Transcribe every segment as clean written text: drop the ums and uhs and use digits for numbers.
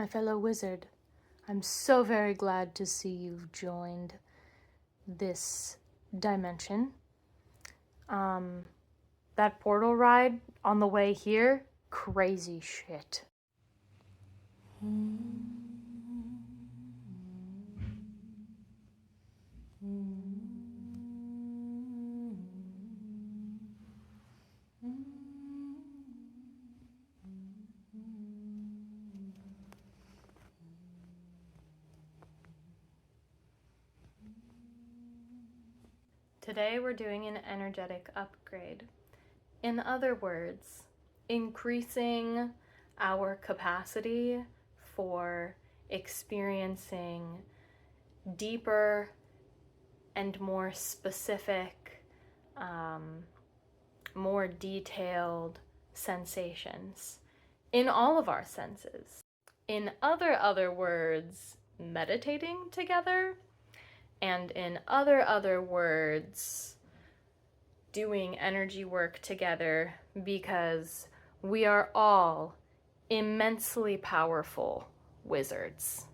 My fellow wizard, I'm so very glad to see you've joined this dimension. That portal ride on the way here, crazy shit. Today we're doing an energetic upgrade. In other words, increasing our capacity for experiencing deeper and more specific, more detailed sensations in all of our senses. In other words, meditating together, and in other words, doing energy work together, because we are all immensely powerful wizards.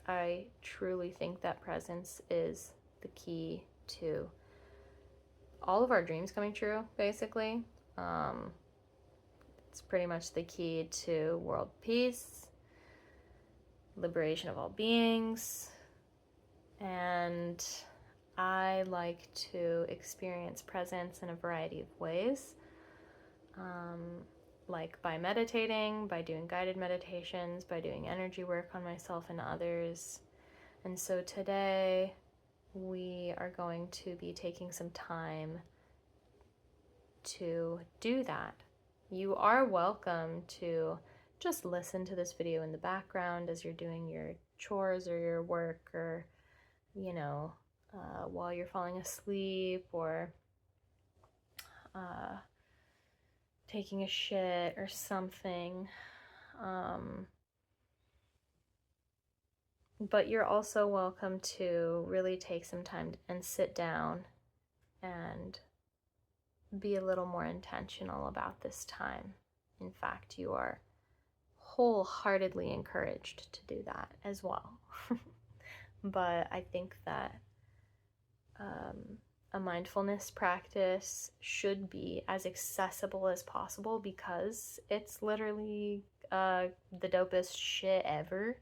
I truly think that presence is the key to all of our dreams coming true, basically. It's pretty much the key to world peace, liberation of all beings, and I like to experience presence in a variety of ways, like by meditating, by doing guided meditations, by doing energy work on myself and others. And so today we are going to be taking some time to do that. You are welcome to just listen to this video in the background as you're doing your chores or your work, or while you're falling asleep, or taking a shit or something. But you're also welcome to really take some time and sit down and be a little more intentional about this time. In fact, you are wholeheartedly encouraged to do that as well. But I think that a mindfulness practice should be as accessible as possible, because it's literally the dopest shit ever,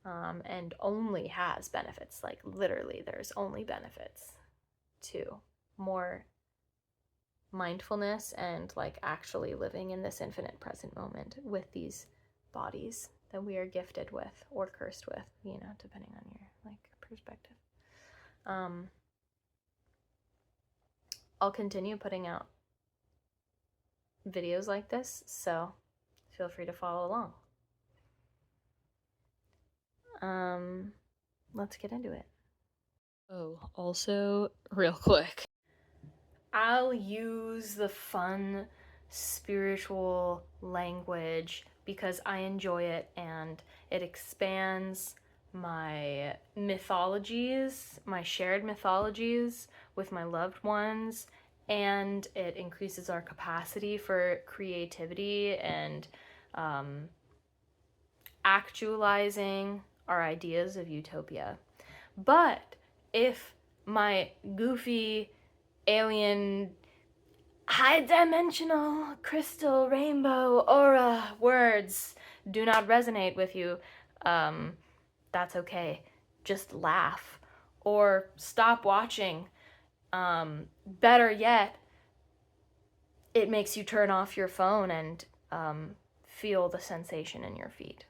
and only has benefits. Like, literally, there's only benefits to more mindfulness and like actually living in this infinite present moment with these bodies that we are gifted with or cursed with, depending on your like perspective. I'll continue putting out videos like this, so feel free to follow along. Let's get into it. Oh, also, real quick, I'll use the fun spiritual language because I enjoy it, and it expands my mythologies, my shared mythologies with my loved ones, and it increases our capacity for creativity and actualizing our ideas of utopia. But if my goofy alien high dimensional crystal rainbow aura words do not resonate with you, that's okay. Just laugh or stop watching. Better yet, it makes you turn off your phone and feel the sensation in your feet.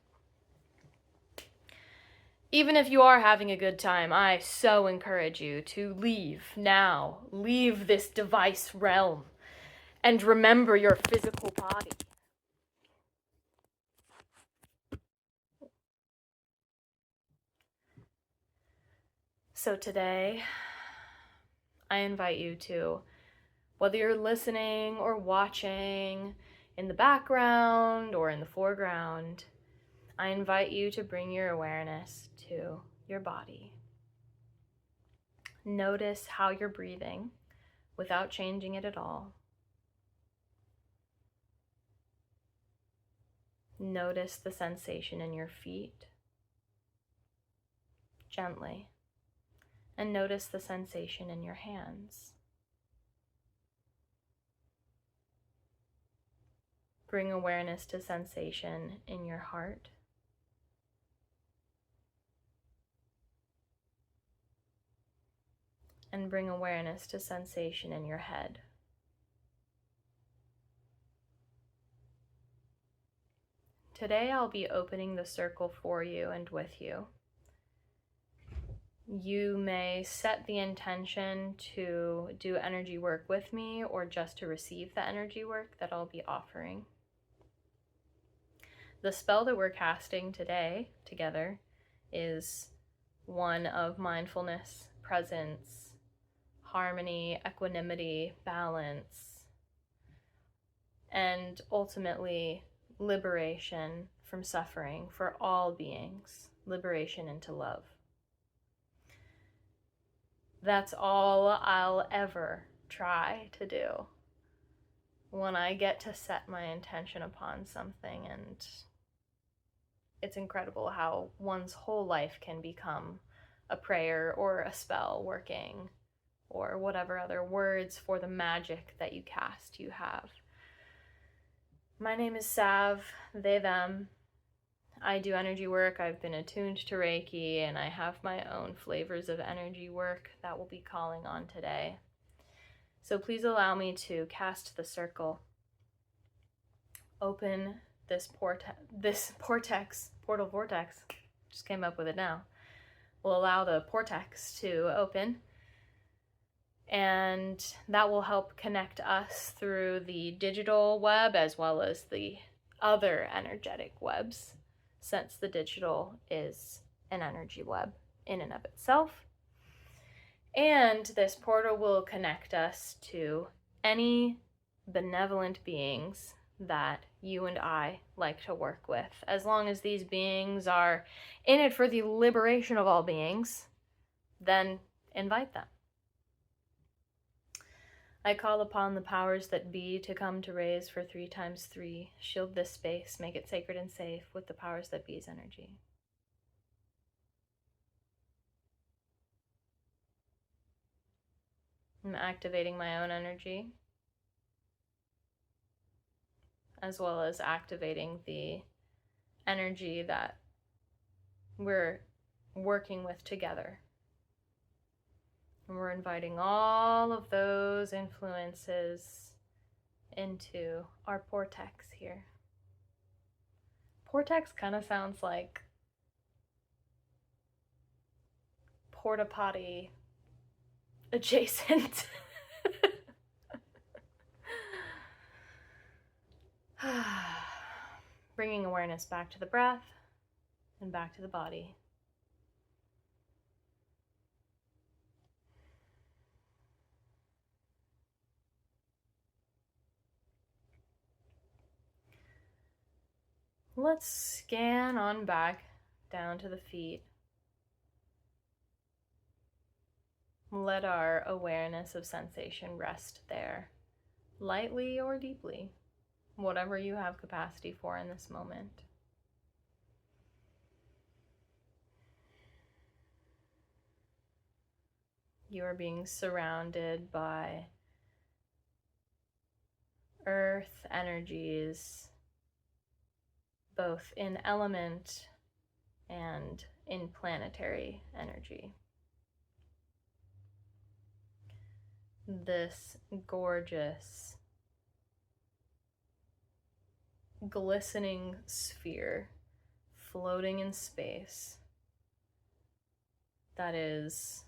Even if you are having a good time, I so encourage you to leave now. Leave this device realm and remember your physical body. So today, I invite you to, whether you're listening or watching in the background or in the foreground, I invite you to bring your awareness to your body. Notice how you're breathing without changing it at all. Notice the sensation in your feet, gently, and notice the sensation in your hands. Bring awareness to sensation in your heart. And bring awareness to sensation in your head. Today I'll be opening the circle for you and with you. You may set the intention to do energy work with me or just to receive the energy work that I'll be offering. The spell that we're casting today together is one of mindfulness, presence, harmony, equanimity, balance, and ultimately liberation from suffering for all beings, liberation into love. That's all I'll ever try to do when I get to set my intention upon something, and it's incredible how one's whole life can become a prayer or a spell working, or whatever other words for the magic that you cast you have. My name is Sav, they, them. I do energy work. I've been attuned to Reiki, and I have my own flavors of energy work that we'll be calling on today. So please allow me to cast the circle. Open this portal vortex, just came up with it now. We'll allow the vortex to open, and that will help connect us through the digital web as well as the other energetic webs, since the digital is an energy web in and of itself. And this portal will connect us to any benevolent beings that you and I like to work with. As long as these beings are in it for the liberation of all beings, then invite them. I call upon the powers that be to come to raise for 3 times 3. Shield this space, make it sacred and safe with the powers that be's energy. I'm activating my own energy, as well as activating the energy that we're working with together. And we're inviting all of those influences into our vortex here. Vortex kind of sounds like porta potty adjacent. Bringing awareness back to the breath and back to the body. Let's scan on back down to the feet. Let our awareness of sensation rest there, lightly or deeply, whatever you have capacity for in this moment. You are being surrounded by earth energies, both in element and in planetary energy. This gorgeous, glistening sphere floating in space that is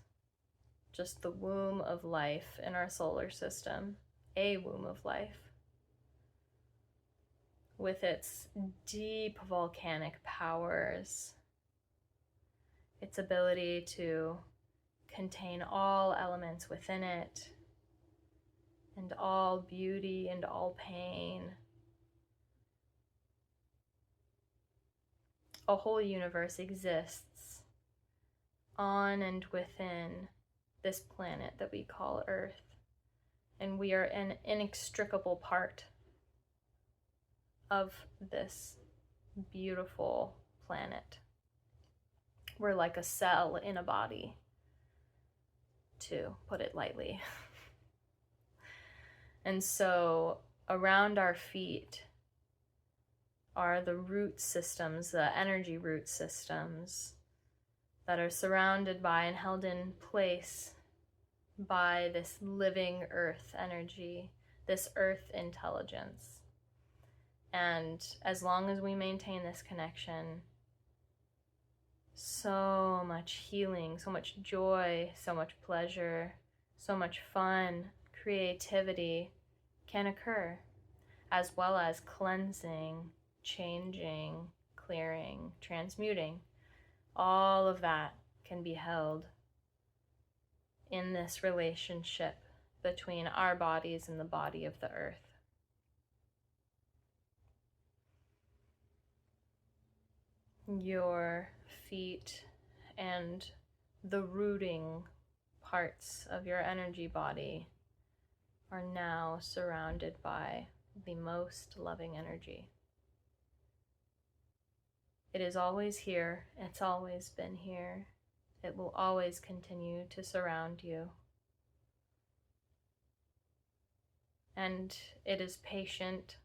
just the womb of life in our solar system, a womb of life, with its deep volcanic powers, its ability to contain all elements within it, and all beauty and all pain. A whole universe exists on and within this planet that we call Earth, and we are an inextricable part of this beautiful planet. We're like a cell in a body, to put it lightly. And so around our feet are the root systems, the energy root systems that are surrounded by and held in place by this living earth energy, this earth intelligence. And as long as we maintain this connection, so much healing, so much joy, so much pleasure, so much fun, creativity can occur, as well as cleansing, changing, clearing, transmuting. All of that can be held in this relationship between our bodies and the body of the earth. Your feet and the rooting parts of your energy body are now surrounded by the most loving energy. It is always here. It's always been here. It will always continue to surround you. And it is patient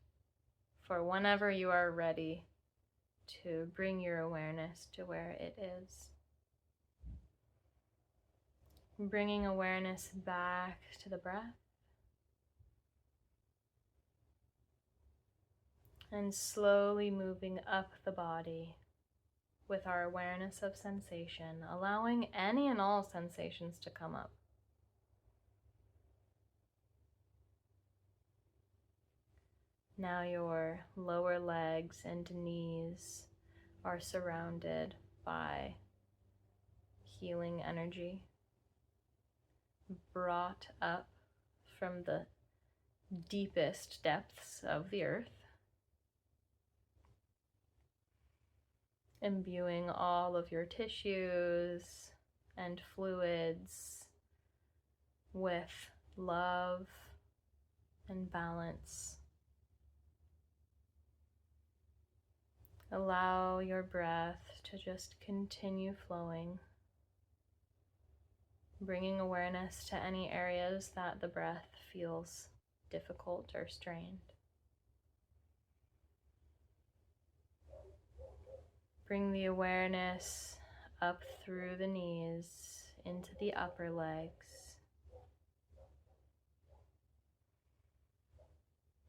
for whenever you are ready to bring your awareness to where it is. Bringing awareness back to the breath. And slowly moving up the body with our awareness of sensation, allowing any and all sensations to come up. Now your lower legs and knees are surrounded by healing energy, brought up from the deepest depths of the earth, imbuing all of your tissues and fluids with love and balance. Allow your breath to just continue flowing, bringing awareness to any areas that the breath feels difficult or strained. Bring the awareness up through the knees into the upper legs.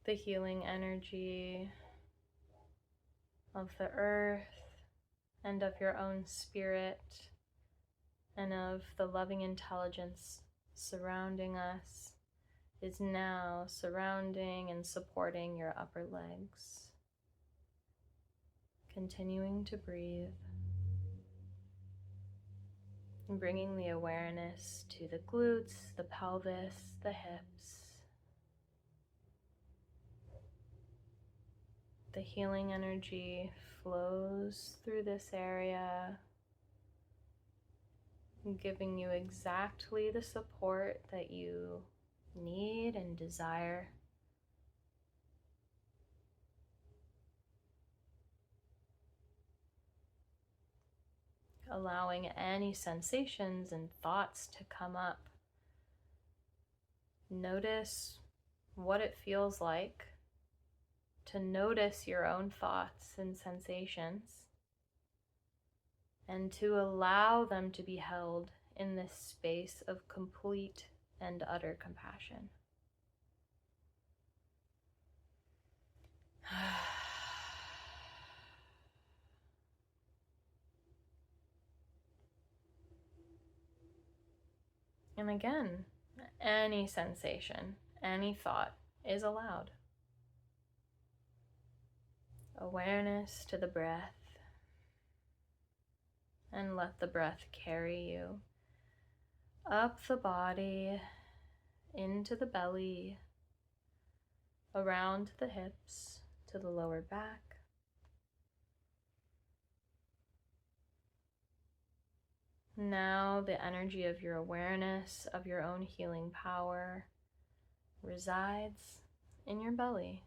The healing energy of the earth and of your own spirit and of the loving intelligence surrounding us is now surrounding and supporting your upper legs. Continuing to breathe and bringing the awareness to the glutes, the pelvis, the hips. The healing energy flows through this area, giving you exactly the support that you need and desire. Allowing any sensations and thoughts to come up. Notice what it feels like to notice your own thoughts and sensations, and to allow them to be held in this space of complete and utter compassion. And again, any sensation, any thought is allowed. Awareness to the breath, and let the breath carry you up the body, into the belly, around the hips, to the lower back. Now the energy of your awareness of your own healing power resides in your belly.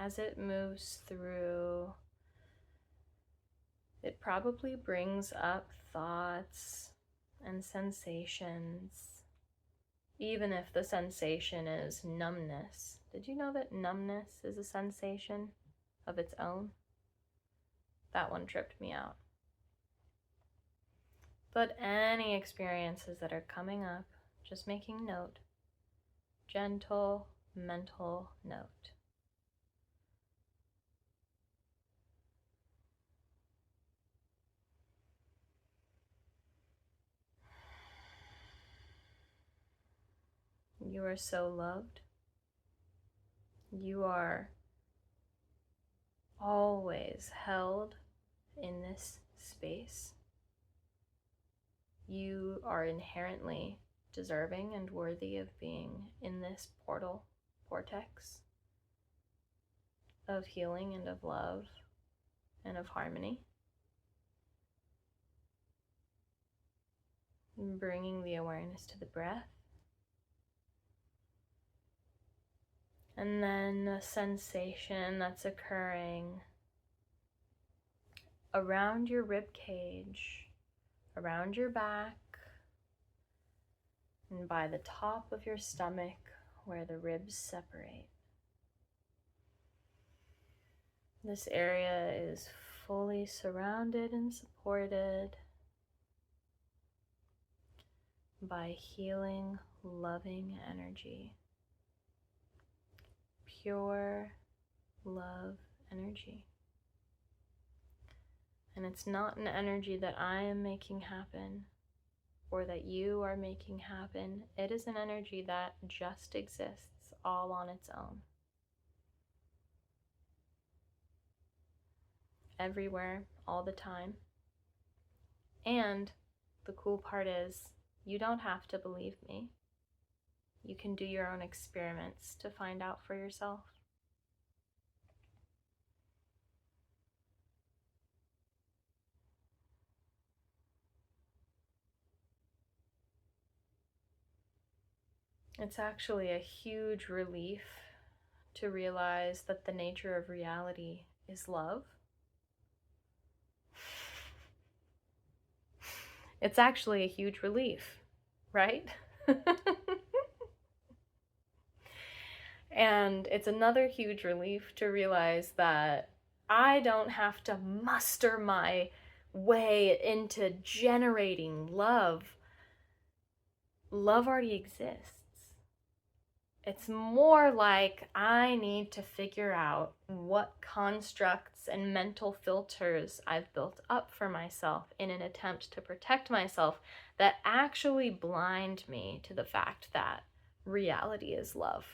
as it moves through, it probably brings up thoughts and sensations, even if the sensation is numbness. Did you know that numbness is a sensation of its own? That one tripped me out. But any experiences that are coming up, just making note, gentle mental note. You are so loved. You are always held in this space. You are inherently deserving and worthy of being in this portal, vortex of healing and of love and of harmony. And bringing the awareness to the breath. And then a sensation that's occurring around your rib cage, around your back, and by the top of your stomach where the ribs separate. This area is fully surrounded and supported by healing, loving energy. Pure love energy. And it's not an energy that I am making happen or that you are making happen. It is an energy that just exists all on its own. Everywhere, all the time. And the cool part is, you don't have to believe me. You can do your own experiments to find out for yourself. It's actually a huge relief to realize that the nature of reality is love. It's actually a huge relief, right? And it's another huge relief to realize that I don't have to muster my way into generating love. Love already exists. It's more like I need to figure out what constructs and mental filters I've built up for myself in an attempt to protect myself that actually blind me to the fact that reality is love.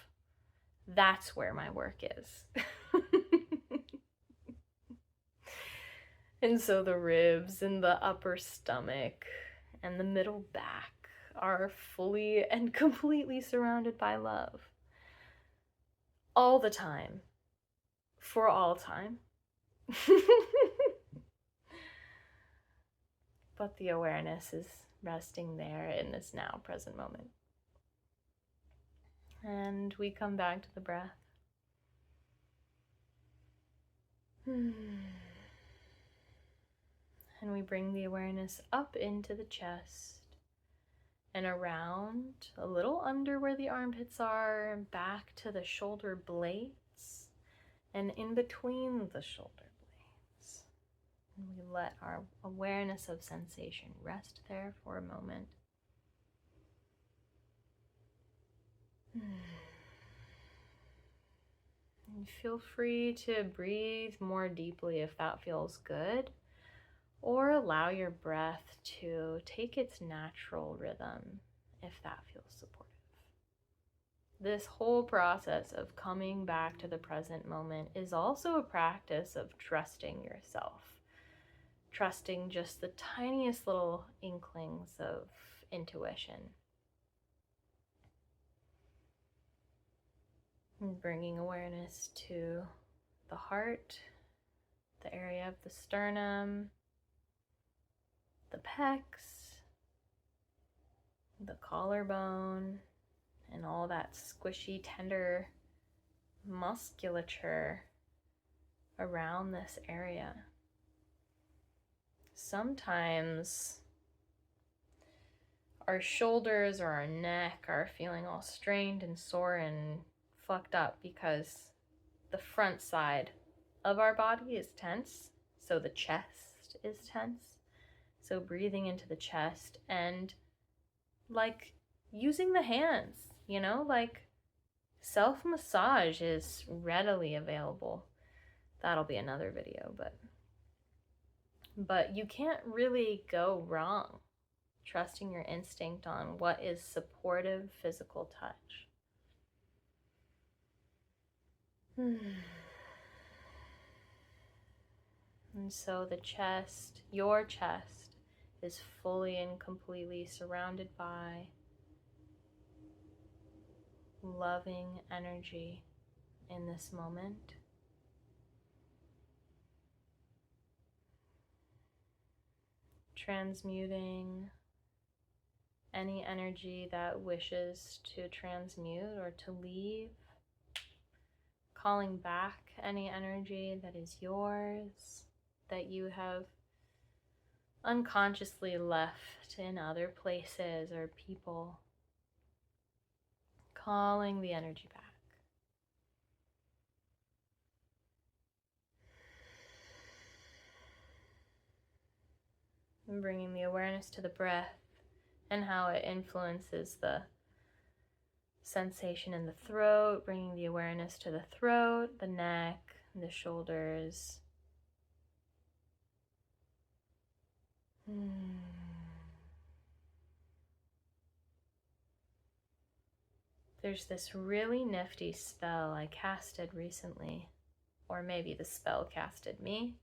That's where my work is. And so the ribs and the upper stomach and the middle back are fully and completely surrounded by love. All the time. For all time. But the awareness is resting there in this now present moment. And we come back to the breath. And we bring the awareness up into the chest and around, a little under where the armpits are, and back to the shoulder blades and in between the shoulder blades. And we let our awareness of sensation rest there for a moment. And feel free to breathe more deeply if that feels good, or allow your breath to take its natural rhythm if that feels supportive. This whole process of coming back to the present moment is also a practice of trusting yourself, trusting just the tiniest little inklings of intuition. And bringing awareness to the heart, the area of the sternum, the pecs, the collarbone, and all that squishy, tender musculature around this area. Sometimes our shoulders or our neck are feeling all strained and sore and fucked up because the front side of our body is tense, so the chest is tense. So breathing into the chest and like using the hands, you know, like self-massage is readily available. That'll be another video, but you can't really go wrong trusting your instinct on what is supportive physical touch. And so the chest, your chest, is fully and completely surrounded by loving energy in this moment. Transmuting any energy that wishes to transmute or to leave. Calling back any energy that is yours, that you have unconsciously left in other places or people. Calling the energy back. And bringing the awareness to the breath and how it influences the sensation in the throat, bringing the awareness to the throat, the neck, the shoulders. There's this really nifty spell I casted recently, or maybe the spell casted me.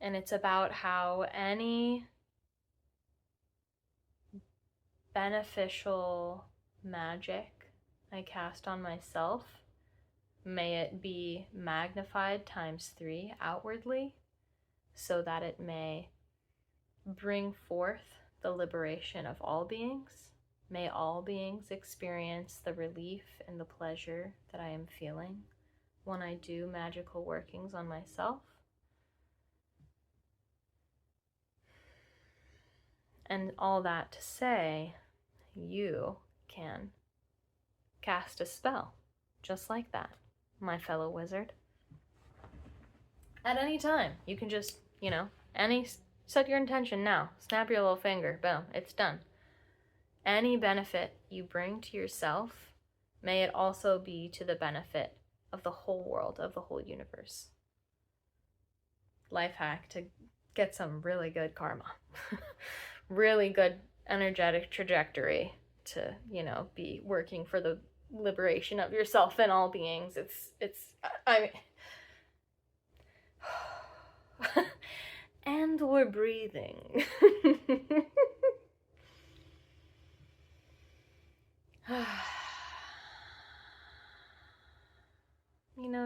And it's about how any beneficial magic I cast on myself, may it be magnified ×3 outwardly, so that it may bring forth the liberation of all beings. May all beings experience the relief and the pleasure that I am feeling when I do magical workings on myself. And all that to say, you can cast a spell just like that, my fellow wizard. At any time, you can just, set your intention now. Snap your little finger, boom, it's done. Any benefit you bring to yourself, may it also be to the benefit of the whole world, of the whole universe. Life hack to get some really good karma. Really good energetic trajectory to, be working for the liberation of yourself and all beings. And we're breathing.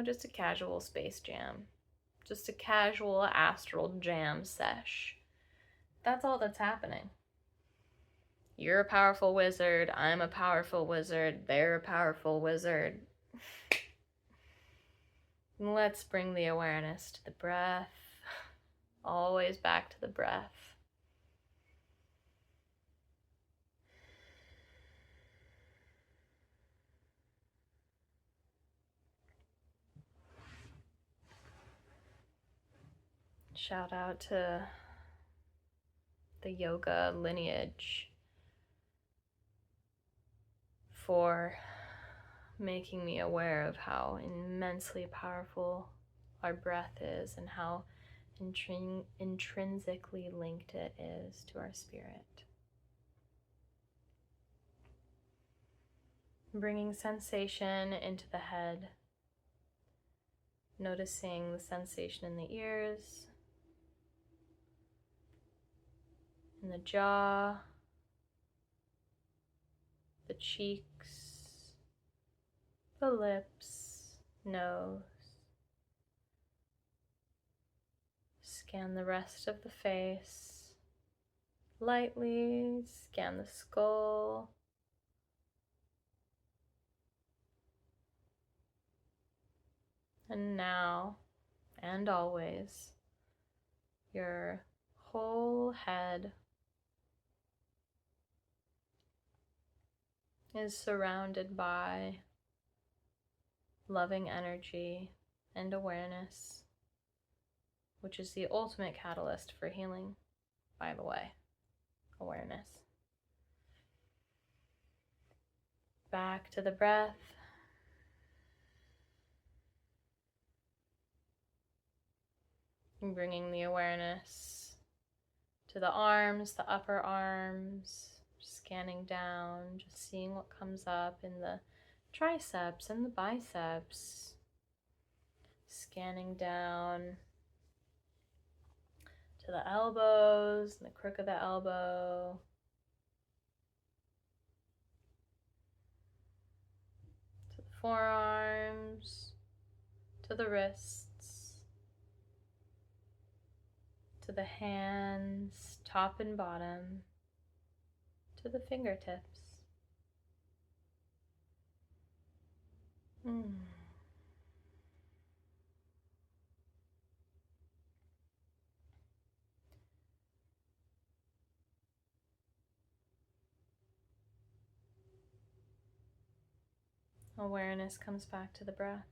Just a casual space jam. Just a casual astral jam sesh. That's all that's happening. You're a powerful wizard, I'm a powerful wizard, they're a powerful wizard. Let's bring the awareness to the breath. Always back to the breath. Shout out to the yoga lineage for making me aware of how immensely powerful our breath is and how intrinsically linked it is to our spirit. Bringing sensation into the head, noticing the sensation in the ears, in the jaw, the cheeks, the lips, nose. Scan the rest of the face. Lightly scan the skull. And now and always, your whole head is surrounded by loving energy and awareness, which is the ultimate catalyst for healing, by the way. Awareness. Back to the breath. And bringing the awareness to the arms, the upper arms, scanning down, just seeing what comes up in the triceps and the biceps. Scanning down to the elbows and the crook of the elbow. To the forearms, to the wrists, to the hands, top and bottom, to the fingertips. Awareness comes back to the breath.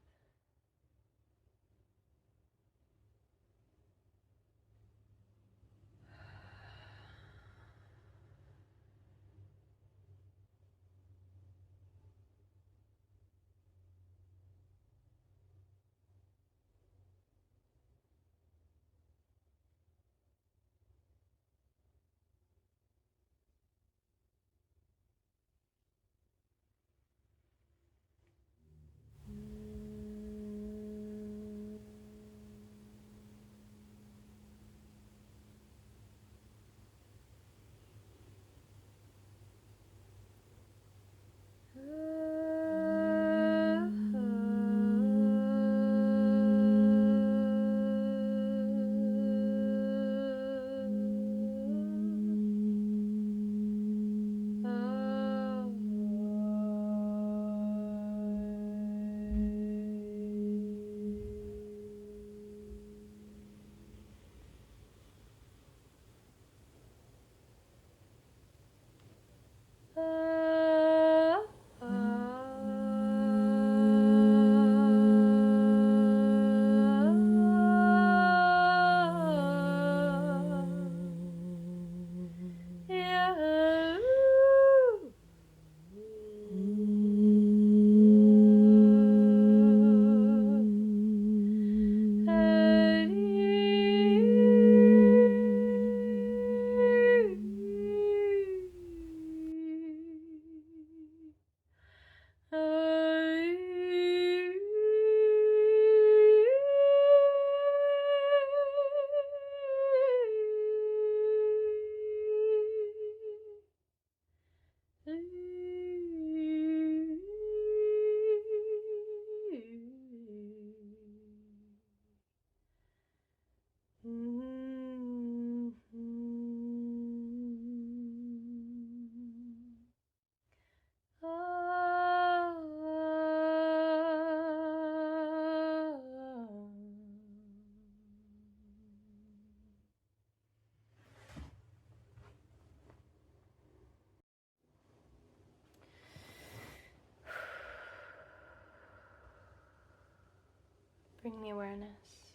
Bring the awareness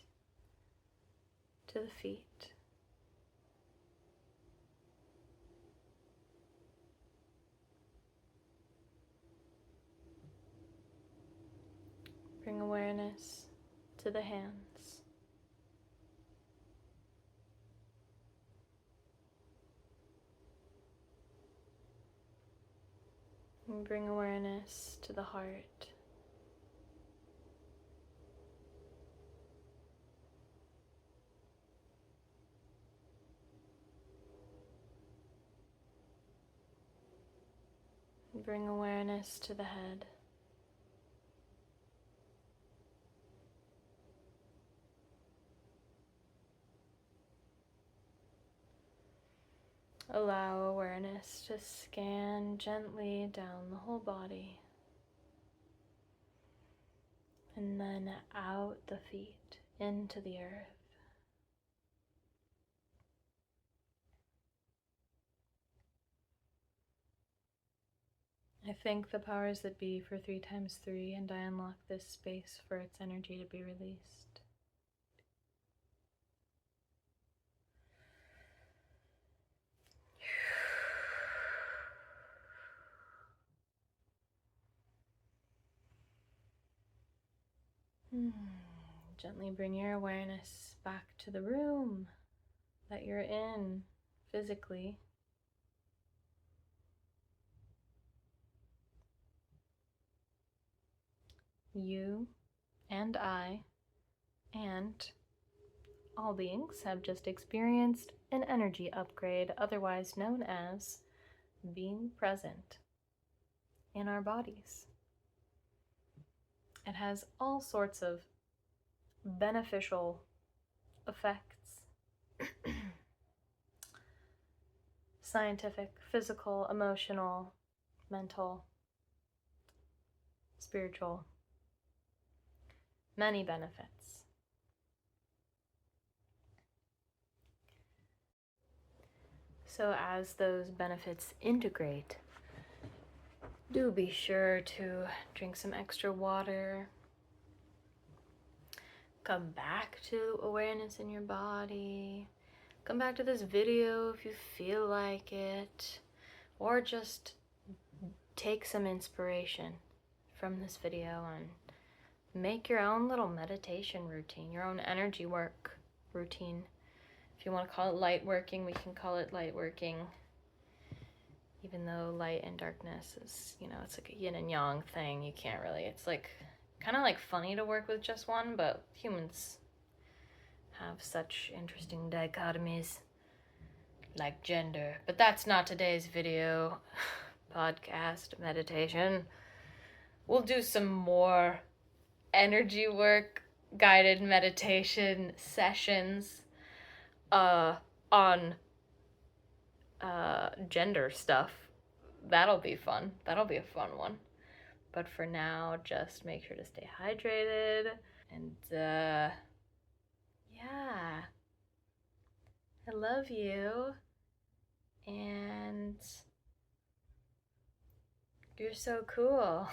to the feet. Bring awareness to the hands. And bring awareness to the heart. And bring awareness to the head. Allow awareness to scan gently down the whole body, And then out the feet into the earth. I thank the powers that be for 3 times 3, and I unlock this space for its energy to be released. Gently bring your awareness back to the room that you're in physically. You and I and all beings have just experienced an energy upgrade, otherwise known as being present in our bodies. It has all sorts of beneficial effects. Scientific, physical, emotional, mental, spiritual, many benefits. So as those benefits integrate, do be sure to drink some extra water. Come back to awareness in your body. Come back to this video if you feel like it. Or just take some inspiration from this video and make your own little meditation routine, your own energy work routine. If you want to call it light working, we can call it light working. Even though light and darkness is, it's like a yin and yang thing. You can't really, it's like kind of like funny to work with just one, but humans have such interesting dichotomies like gender. But that's not today's video, podcast, meditation. We'll do some more energy work, guided meditation sessions on gender stuff. That'll be fun. That'll be a fun one. But for now, just make sure to stay hydrated. And yeah, I love you. And you're so cool.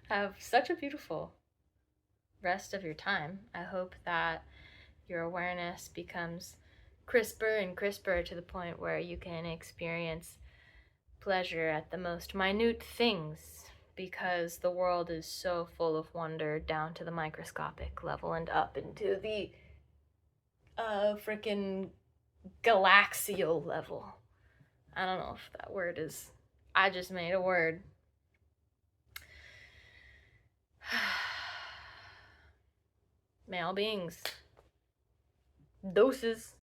Have such a beautiful rest of your time. I hope that your awareness becomes crisper and crisper to the point where you can experience pleasure at the most minute things, because the world is so full of wonder down to the microscopic level and up into the freaking galaxial level. I don't know if that word is, I just made a word. May all beings. Doses.